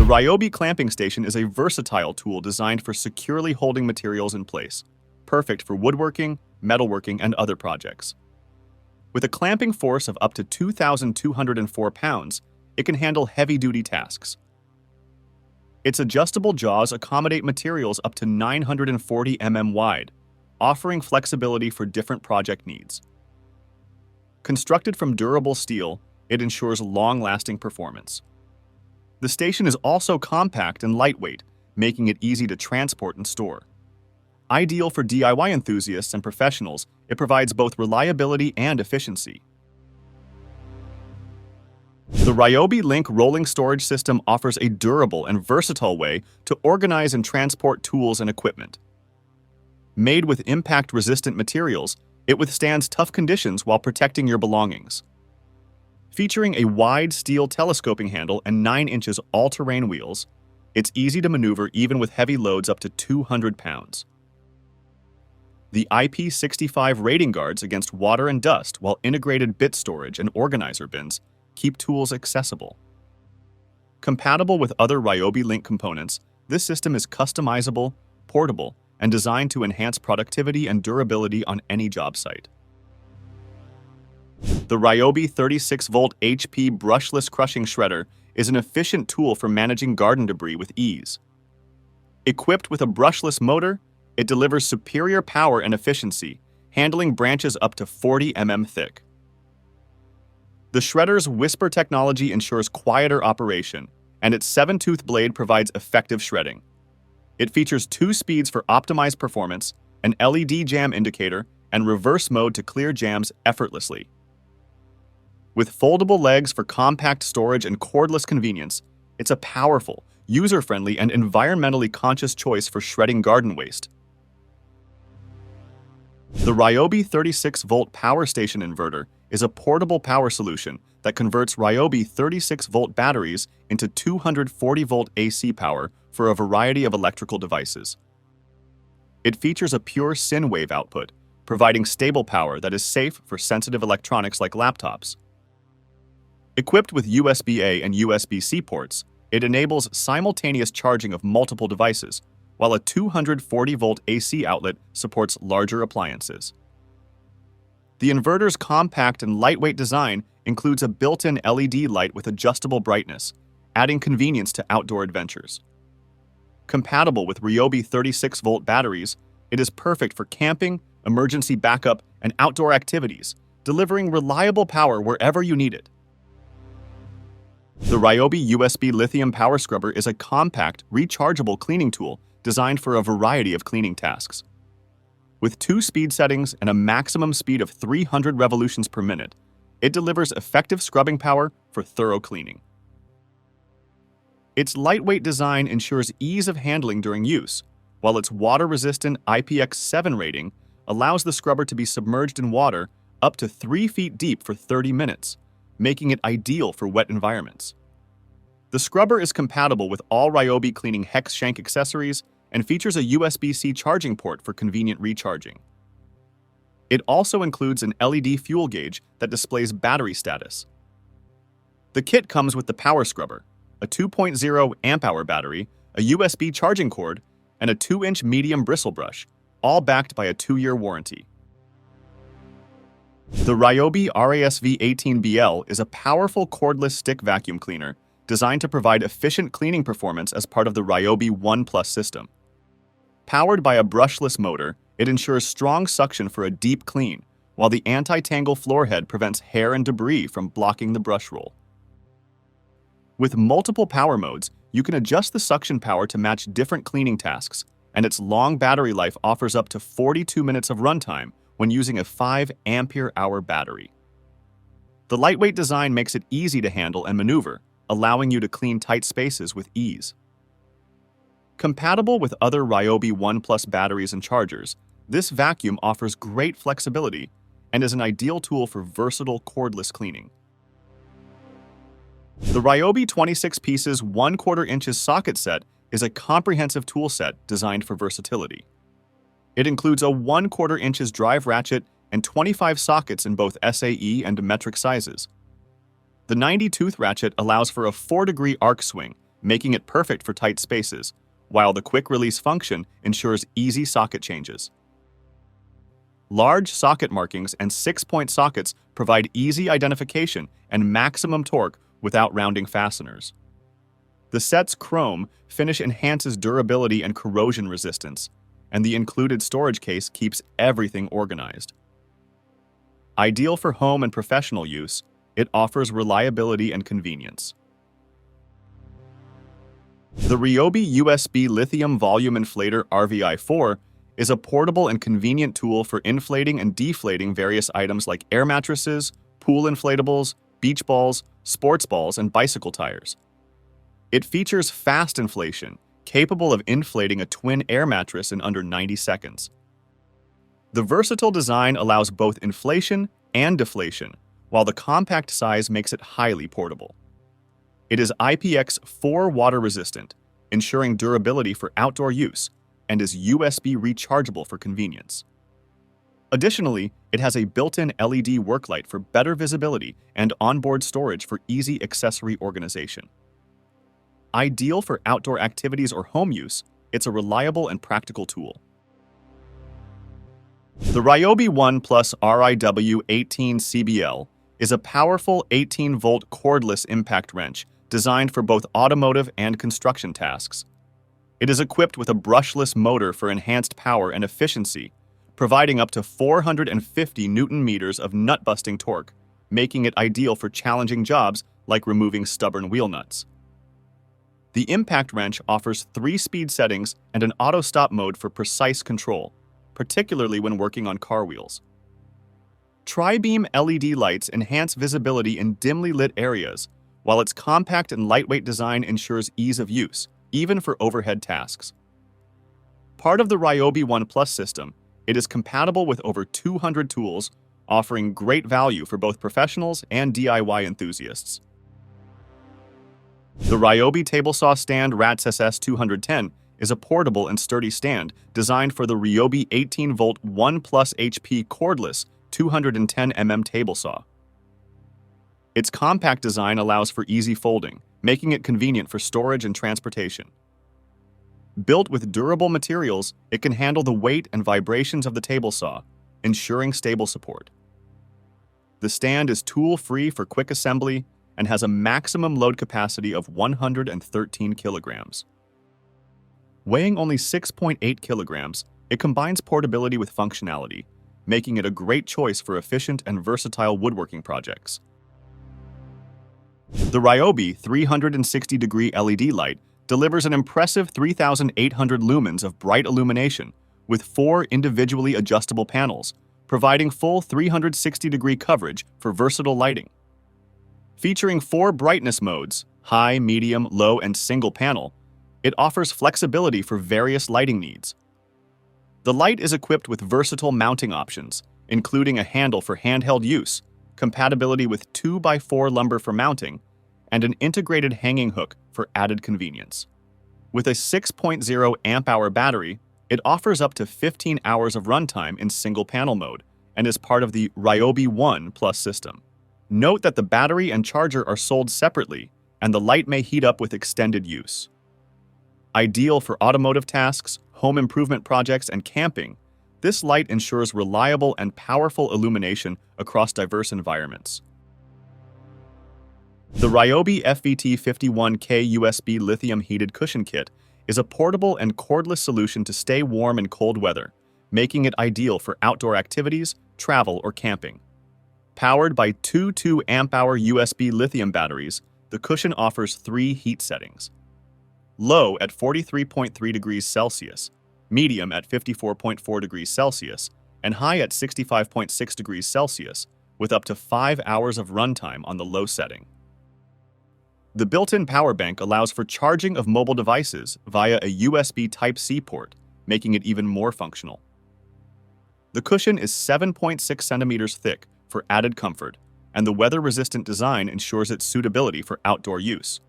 Ryobi clamping station is a versatile tool designed for securely holding materials in place, perfect for woodworking, metalworking, and other projects. With a clamping force of up to 2,204 pounds, it can handle heavy-duty tasks. Its adjustable jaws accommodate materials up to 940 mm wide, offering flexibility for different project needs. Constructed from durable steel, it ensures long-lasting performance. The station is also compact and lightweight, making it easy to transport and store. Ideal for DIY enthusiasts and professionals, it provides both reliability and efficiency. The Ryobi Link rolling storage system offers a durable and versatile way to organize and transport tools and equipment. Made with impact-resistant materials, it withstands tough conditions while protecting your belongings. Featuring a wide steel telescoping handle and 9 inches all-terrain wheels, it's easy to maneuver even with heavy loads up to 200 pounds. The IP65 rating guards against water and dust, while integrated bit storage and organizer bins keep tools accessible. Compatible with other Ryobi Link components, this system is customizable, portable, and designed to enhance productivity and durability on any job site. The Ryobi 36-volt HP brushless crushing shredder is an efficient tool for managing garden debris with ease. Equipped with a brushless motor, it delivers superior power and efficiency, handling branches up to 40 mm thick. The shredder's whisper technology ensures quieter operation, and its 7-tooth blade provides effective shredding. It features 2 speeds for optimized performance, an LED jam indicator, and reverse mode to clear jams effortlessly. With foldable legs for compact storage and cordless convenience, it's a powerful, user-friendly, and environmentally conscious choice for shredding garden waste. The Ryobi 36-volt power station inverter is a portable power solution that converts Ryobi 36-volt batteries into 240-volt AC power for a variety of electrical devices. It features a pure sine wave output, providing stable power that is safe for sensitive electronics like laptops. Equipped with USB-A and USB-C ports, it enables simultaneous charging of multiple devices, while a 240-volt AC outlet supports larger appliances. The inverter's compact and lightweight design includes a built-in LED light with adjustable brightness, adding convenience to outdoor adventures. Compatible with Ryobi 36-volt batteries, it is perfect for camping, emergency backup, and outdoor activities, delivering reliable power wherever you need it. The Ryobi USB Lithium Power Scrubber is a compact, rechargeable cleaning tool designed for a variety of cleaning tasks. With 2 speed settings and a maximum speed of 300 revolutions per minute, it delivers effective scrubbing power for thorough cleaning. Its lightweight design ensures ease of handling during use, while its water-resistant IPX7 rating allows the scrubber to be submerged in water up to 3 feet deep for 30 minutes, making it ideal for wet environments. The scrubber is compatible with all Ryobi cleaning hex shank accessories and features a USB-C charging port for convenient recharging. It also includes an LED fuel gauge that displays battery status. The kit comes with the power scrubber, a 2.0 amp-hour battery, a USB charging cord, and a 2-inch medium bristle brush, all backed by a 2-year warranty. The Ryobi RASV18BL is a powerful cordless stick vacuum cleaner designed to provide efficient cleaning performance as part of the Ryobi OnePlus system. Powered by a brushless motor, it ensures strong suction for a deep clean, while the anti-tangle floor head prevents hair and debris from blocking the brush roll. With multiple power modes, you can adjust the suction power to match different cleaning tasks, and its long battery life offers up to 42 minutes of runtime when using a 5 ampere-hour battery. The lightweight design makes it easy to handle and maneuver, allowing you to clean tight spaces with ease. Compatible with other Ryobi OnePlus batteries and chargers, this vacuum offers great flexibility and is an ideal tool for versatile cordless cleaning. The Ryobi 26 pieces 1/4 inches socket set is a comprehensive tool set designed for versatility. It includes a 1/4 inches drive ratchet and 25 sockets in both SAE and metric sizes. The 90-tooth ratchet allows for a 4-degree arc swing, making it perfect for tight spaces, while the quick release function ensures easy socket changes. Large socket markings and 6-point sockets provide easy identification and maximum torque without rounding fasteners. The set's chrome finish enhances durability and corrosion resistance, and the included storage case keeps everything organized. Ideal for home and professional use, it offers reliability and convenience. The Ryobi USB Lithium Volume Inflator RVI4 is a portable and convenient tool for inflating and deflating various items like air mattresses, pool inflatables, beach balls, sports balls, and bicycle tires. It features fast inflation, capable of inflating a twin air mattress in under 90 seconds. The versatile design allows both inflation and deflation, while the compact size makes it highly portable. It is IPX4 water resistant, ensuring durability for outdoor use, and is USB rechargeable for convenience. Additionally, it has a built-in LED work light for better visibility and onboard storage for easy accessory organization. Ideal for outdoor activities or home use, it's a reliable and practical tool. The Ryobi OnePlus RYOBI RASV18BL is a powerful 18-volt cordless impact wrench designed for both automotive and construction tasks. It is equipped with a brushless motor for enhanced power and efficiency, providing up to 450 Newton-meters of nut-busting torque, making it ideal for challenging jobs like removing stubborn wheel nuts. The impact wrench offers 3 speed settings and an auto-stop mode for precise control, particularly when working on car wheels. Tri-beam LED lights enhance visibility in dimly lit areas, while its compact and lightweight design ensures ease of use, even for overhead tasks. Part of the Ryobi OnePlus system, it is compatible with over 200 tools, offering great value for both professionals and DIY enthusiasts. The Ryobi Table Saw Stand RATS-SS210 is a portable and sturdy stand designed for the Ryobi 18-volt 1+ HP cordless 210 mm table saw. Its compact design allows for easy folding, making it convenient for storage and transportation. Built with durable materials, it can handle the weight and vibrations of the table saw, ensuring stable support. The stand is tool-free for quick assembly and has a maximum load capacity of 113 kilograms. Weighing only 6.8 kilograms, it combines portability with functionality, making it a great choice for efficient and versatile woodworking projects. The Ryobi 360-degree LED light delivers an impressive 3,800 lumens of bright illumination with 4 individually adjustable panels, providing full 360-degree coverage for versatile lighting. Featuring 4 brightness modes, high, medium, low, and single panel, it offers flexibility for various lighting needs. The light is equipped with versatile mounting options, including a handle for handheld use, compatibility with 2x4 lumber for mounting, and an integrated hanging hook for added convenience. With a 6.0 amp-hour battery, it offers up to 15 hours of runtime in single-panel mode and is part of the Ryobi OnePlus system. Note that the battery and charger are sold separately, and the light may heat up with extended use. Ideal for automotive tasks, home improvement projects, and camping, this light ensures reliable and powerful illumination across diverse environments. The Ryobi FVA51K USB Lithium Heated Cushion Kit is a portable and cordless solution to stay warm in cold weather, making it ideal for outdoor activities, travel, or camping. Powered by 2 2-amp-hour USB lithium batteries, the cushion offers 3 heat settings. Low at 43.3 degrees Celsius, medium at 54.4 degrees Celsius, and high at 65.6 degrees Celsius, with up to 5 hours of runtime on the low setting. The built-in power bank allows for charging of mobile devices via a USB Type-C port, making it even more functional. The cushion is 7.6 centimeters thick for added comfort, and the weather-resistant design ensures its suitability for outdoor use.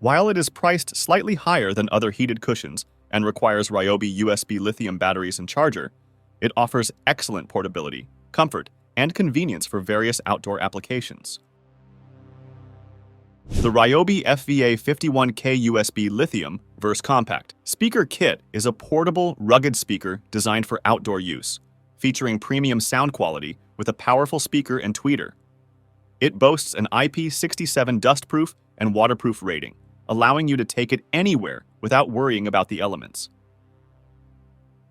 While it is priced slightly higher than other heated cushions and requires Ryobi USB lithium batteries and charger, it offers excellent portability, comfort, and convenience for various outdoor applications. The Ryobi FVA51K USB Lithium Verse Compact Speaker Kit is a portable, rugged speaker designed for outdoor use, featuring premium sound quality with a powerful speaker and tweeter. It boasts an IP67 dustproof and waterproof rating, allowing you to take it anywhere without worrying about the elements.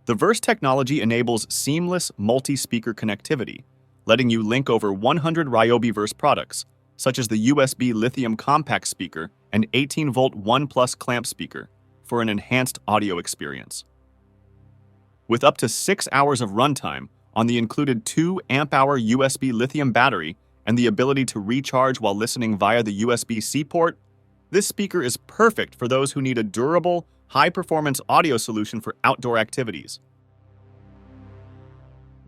The Verse technology enables seamless multi-speaker connectivity, letting you link over 100 Ryobi Verse products, such as the USB Lithium compact speaker and 18-volt OnePlus clamp speaker, for an enhanced audio experience. With up to 6 hours of runtime on the included 2 amp-hour USB Lithium battery and the ability to recharge while listening via the USB-C port, this speaker is perfect for those who need a durable, high-performance audio solution for outdoor activities.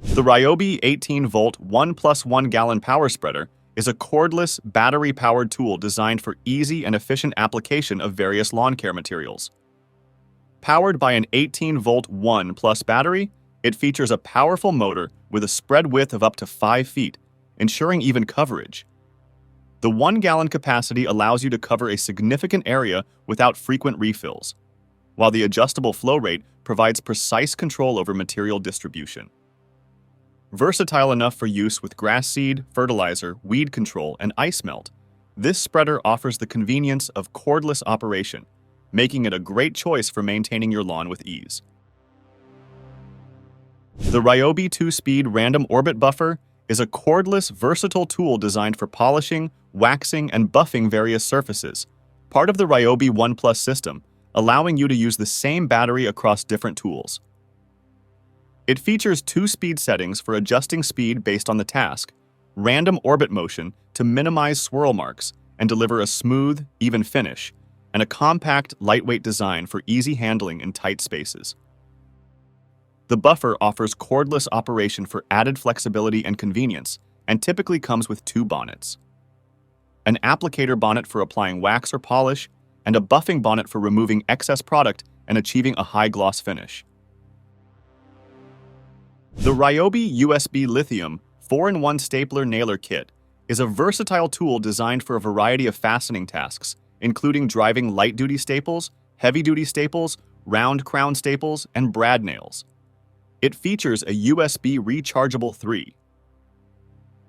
The Ryobi 18-volt 1 + 1 gallon power spreader is a cordless, battery-powered tool designed for easy and efficient application of various lawn care materials. Powered by an 18-volt 1+ battery, it features a powerful motor with a spread width of up to 5 feet, ensuring even coverage. The 1-gallon capacity allows you to cover a significant area without frequent refills, while the adjustable flow rate provides precise control over material distribution. Versatile enough for use with grass seed, fertilizer, weed control, and ice melt, this spreader offers the convenience of cordless operation, making it a great choice for maintaining your lawn with ease. The Ryobi 2-speed random orbit buffer is a cordless, versatile tool designed for polishing, waxing, and buffing various surfaces, part of the Ryobi OnePlus system, allowing you to use the same battery across different tools. It features 2 speed settings for adjusting speed based on the task, random orbit motion to minimize swirl marks and deliver a smooth, even finish, and a compact, lightweight design for easy handling in tight spaces. The buffer offers cordless operation for added flexibility and convenience, and typically comes with 2 bonnets: an applicator bonnet for applying wax or polish, and a buffing bonnet for removing excess product and achieving a high-gloss finish. The Ryobi USB Lithium 4-in-1 Stapler Nailer Kit is a versatile tool designed for a variety of fastening tasks, including driving light-duty staples, heavy-duty staples, round crown staples, and brad nails. It features a USB rechargeable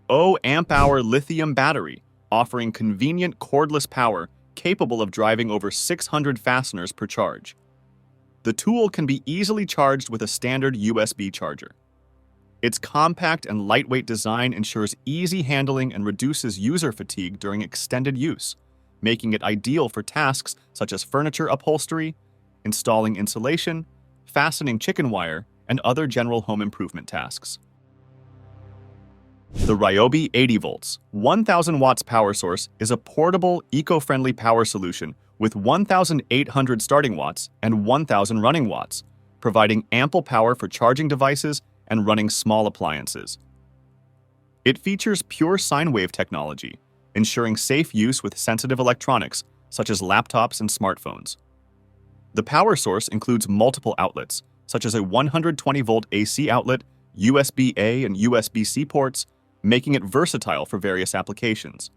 3.0 amp-hour lithium battery, offering convenient cordless power capable of driving over 600 fasteners per charge. The tool can be easily charged with a standard USB charger. Its compact and lightweight design ensures easy handling and reduces user fatigue during extended use, making it ideal for tasks such as furniture upholstery, installing insulation, fastening chicken wire, and other general home improvement tasks. The Ryobi 80 volts, 1000 watts power source is a portable, eco-friendly power solution with 1,800 starting watts and 1,000 running watts, providing ample power for charging devices and running small appliances. It features pure sine wave technology, ensuring safe use with sensitive electronics such as laptops and smartphones. The power source includes multiple outlets, such as a 120-volt AC outlet, USB-A and USB-C ports, making it versatile for various applications.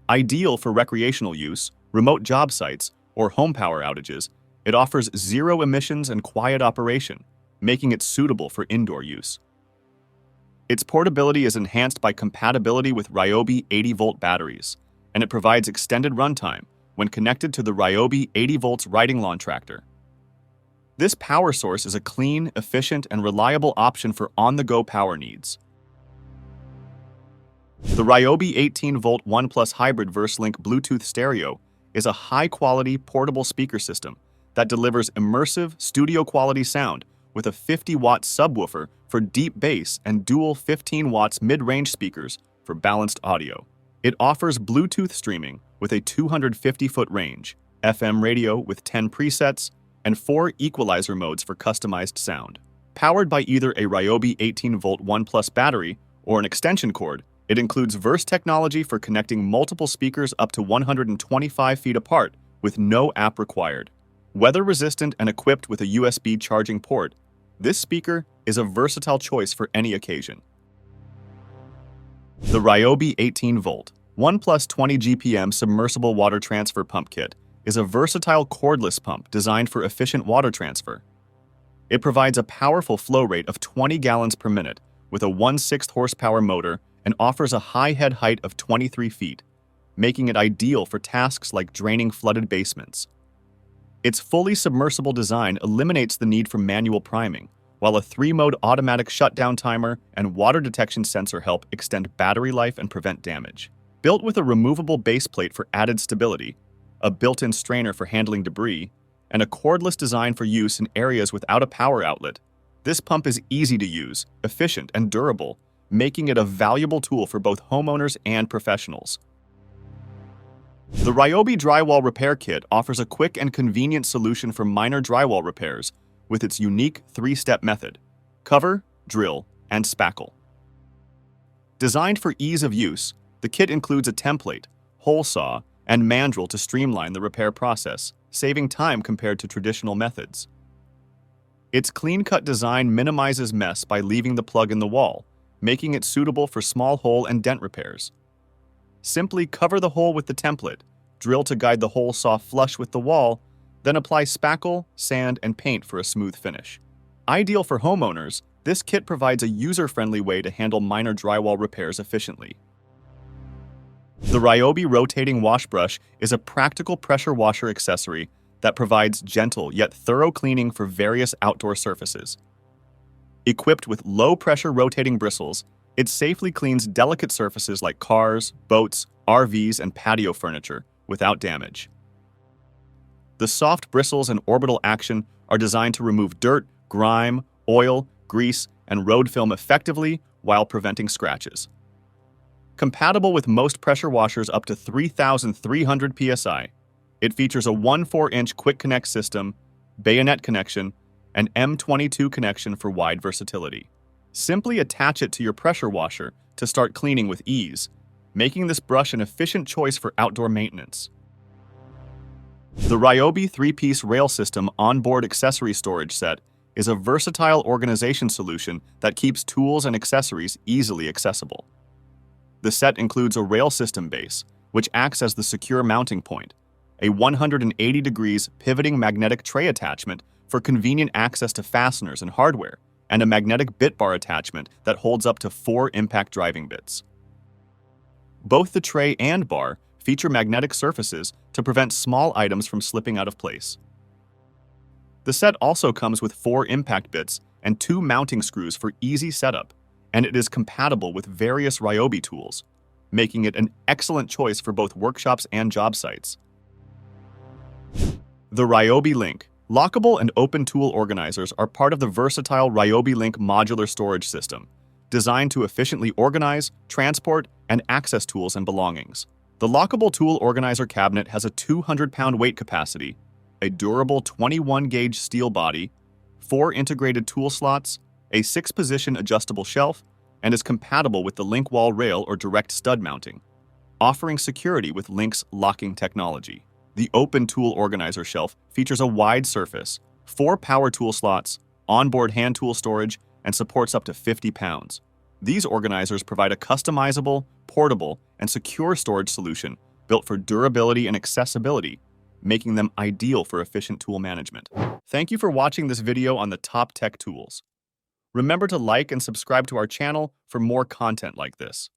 Ideal for recreational use, remote job sites, or home power outages, it offers zero emissions and quiet operation, making it suitable for indoor use. Its portability is enhanced by compatibility with Ryobi 80-volt batteries, and it provides extended runtime when connected to the Ryobi 80 volts riding lawn tractor. This power source is a clean, efficient, and reliable option for on-the-go power needs. The Ryobi 18-volt OnePlus Hybrid Verse Link Bluetooth stereo is a high-quality portable speaker system that delivers immersive, studio-quality sound with a 50-watt subwoofer for deep bass and dual 15 watts mid-range speakers for balanced audio. It offers Bluetooth streaming with a 250-foot range, FM radio with 10 presets, and 4 equalizer modes for customized sound. Powered by either a Ryobi 18-volt OnePlus battery or an extension cord, it includes Verse technology for connecting multiple speakers up to 125 feet apart with no app required. Weather-resistant and equipped with a USB charging port, this speaker is a versatile choice for any occasion. The Ryobi 18-volt OnePlus 20 GPM Submersible Water Transfer Pump Kit is a versatile cordless pump designed for efficient water transfer. It provides a powerful flow rate of 20 gallons per minute with a 1/6 horsepower motor and offers a high head height of 23 feet, making it ideal for tasks like draining flooded basements. Its fully submersible design eliminates the need for manual priming, while a 3-mode automatic shutdown timer and water detection sensor help extend battery life and prevent damage. Built with a removable base plate for added stability, a built-in strainer for handling debris, and a cordless design for use in areas without a power outlet, this pump is easy to use, efficient, and durable, making it a valuable tool for both homeowners and professionals. The Ryobi Drywall Repair Kit offers a quick and convenient solution for minor drywall repairs with its unique 3-step method: cover, drill, and spackle. Designed for ease of use, the kit includes a template, hole saw, and mandrel to streamline the repair process, saving time compared to traditional methods. Its clean-cut design minimizes mess by leaving the plug in the wall, making it suitable for small hole and dent repairs. Simply cover the hole with the template, drill to guide the hole saw flush with the wall, then apply spackle, sand, and paint for a smooth finish. Ideal for homeowners, this kit provides a user-friendly way to handle minor drywall repairs efficiently. The Ryobi Rotating Wash Brush is a practical pressure washer accessory that provides gentle yet thorough cleaning for various outdoor surfaces. Equipped with low-pressure rotating bristles, it safely cleans delicate surfaces like cars, boats, RVs, and patio furniture without damage. The soft bristles and orbital action are designed to remove dirt, grime, oil, grease, and road film effectively while preventing scratches. Compatible with most pressure washers up to 3,300 psi, it features a 1/4-inch quick connect system, bayonet connection, and M22 connection for wide versatility. Simply attach it to your pressure washer to start cleaning with ease, making this brush an efficient choice for outdoor maintenance. The Ryobi 3-piece rail system onboard accessory storage set is a versatile organization solution that keeps tools and accessories easily accessible. The set includes a rail system base, which acts as the secure mounting point, a 180 degrees pivoting magnetic tray attachment for convenient access to fasteners and hardware, and a magnetic bit bar attachment that holds up to 4 impact driving bits. Both the tray and bar feature magnetic surfaces to prevent small items from slipping out of place. The set also comes with 4 impact bits and 2 mounting screws for easy setup, and it is compatible with various Ryobi tools, making it an excellent choice for both workshops and job sites. The Ryobi Link. Lockable and open tool organizers are part of the versatile Ryobi Link modular storage system, designed to efficiently organize, transport, and access tools and belongings. The lockable tool organizer cabinet has a 200-pound weight capacity, a durable 21-gauge steel body, 4 integrated tool slots, a 6-position adjustable shelf, and is compatible with the Link wall rail or direct stud mounting, offering security with Link's locking technology. The open tool organizer shelf features a wide surface, 4 power tool slots, onboard hand tool storage, and supports up to 50 pounds. These organizers provide a customizable, portable, and secure storage solution built for durability and accessibility, making them ideal for efficient tool management. Thank you for watching this video on the top tech tools. Remember to like and subscribe to our channel for more content like this.